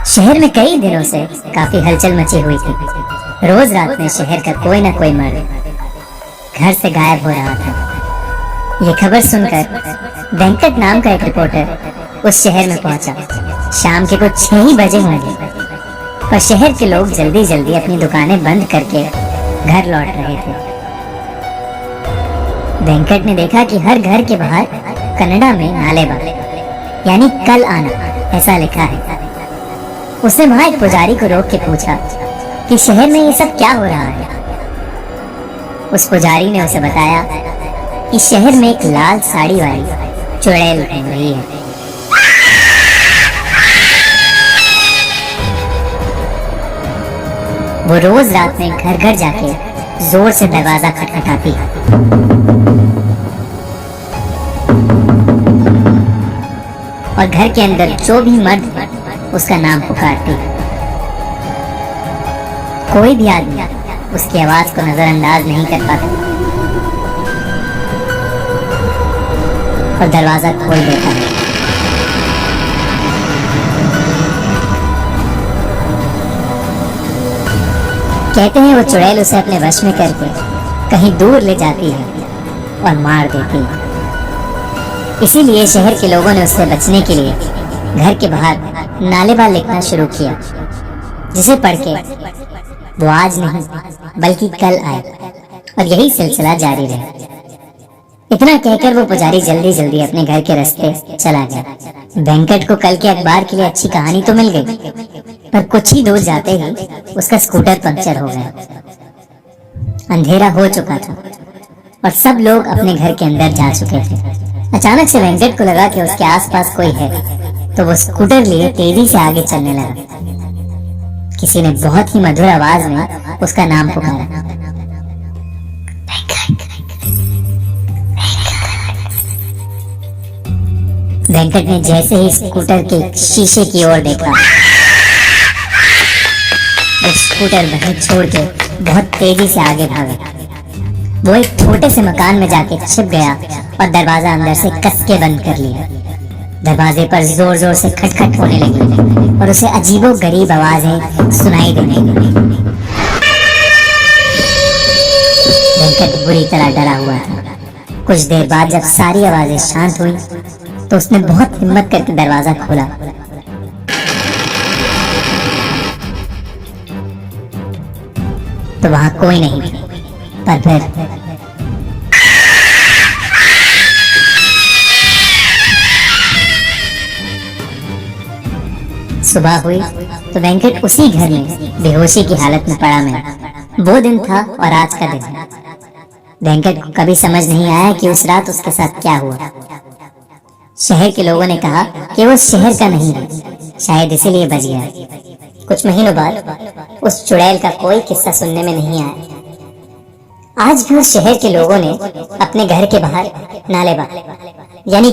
शहर में कई दिनों से काफी हलचल मची हुई थी। रोज रात में शहर का कोई ना कोई मर्द घर से गायब हो रहा था। ये खबर सुनकर वेंकट नाम का एक रिपोर्टर उस शहर में पहुंचा। शाम के कुछ 6 ही बजे होंगे, पर शहर के लोग जल्दी जल्दी अपनी दुकानें बंद करके घर लौट रहे थे। वेंकट ने देखा कि हर घर के बाहर कन्नड़ा में नालेबा यानी कल आना ऐसा लिखा है। उसने वहां एक पुजारी को रोक के पूछा कि शहर में ये सब क्या हो रहा है। उस पुजारी ने उसे बताया कि शहर में एक लाल साड़ी वाली चुड़ैल घूम रही है। वो रोज रात में घर घर जाके जोर से दरवाजा खटखटाती है और घर के अंदर जो भी मर्द उसका नाम पुकारती है। कोई भी आदमी उसकी आवाज को नजरअंदाज नहीं कर पाता और दरवाजा खोल देता है। कहते हैं वो चुड़ैल उसे अपने वश में करके कहीं दूर ले जाती है और मार देती है। इसीलिए शहर के लोगों ने उससे बचने के लिए घर के बाहर नालेबा लिखना शुरू किया, जिसे पढ़ के वो आज नहीं बल्कि कल आए, और यही सिलसिला जारी रहा। इतना कहकर वो पुजारी जल्दी जल्दी अपने घर के रास्ते चला गया। वेंकट को कल के अखबार के लिए अच्छी कहानी तो मिल गई, पर कुछ ही दूर जाते ही उसका स्कूटर पंक्चर हो गया। अंधेरा हो चुका था और सब लोग अपने घर के अंदर जा चुके थे। अचानक से वेंकट को लगा कि उसके आसपास कोई है, तो वो स्कूटर लिए तेजी से आगे चलने लगा। किसी ने बहुत ही मधुर आवाज में उसका नाम पुकारा। वेंकट ने जैसे ही स्कूटर के शीशे की ओर देखा, वो स्कूटर वहीं छोड़ के बहुत तेजी से आगे भागा। वो एक छोटे से मकान में जाके छिप गया और दरवाजा अंदर से कस के बंद कर लिया। दरवाजे पर जोर जोर से खटखट होने लगी और उसे अजीबो गरीब आवाजें सुनाई देने लगी। वेंकट बुरी तरह डरा हुआ था। कुछ देर बाद जब सारी आवाजें शांत हुई, तो उसने बहुत हिम्मत करके दरवाजा खोला। तो वहां कोई नहीं था, पर फिर सुबह हुई तो वेंकट उसी घर में बेहोशी की हालत में पड़ा मिला। वो दिन था और आज का दिन। वेंकट को कभी समझ नहीं आया कि उस रात उसके साथ क्या हुआ। शहर के लोगों ने कहा कि वो शहर का नहीं है, शायद इसीलिए बच गया। कुछ महीनों बाद उस चुड़ैल का कोई किस्सा सुनने में नहीं आया। आज भी उस शहर के लोगों ने अपने घर के बाहर नालेबा यानी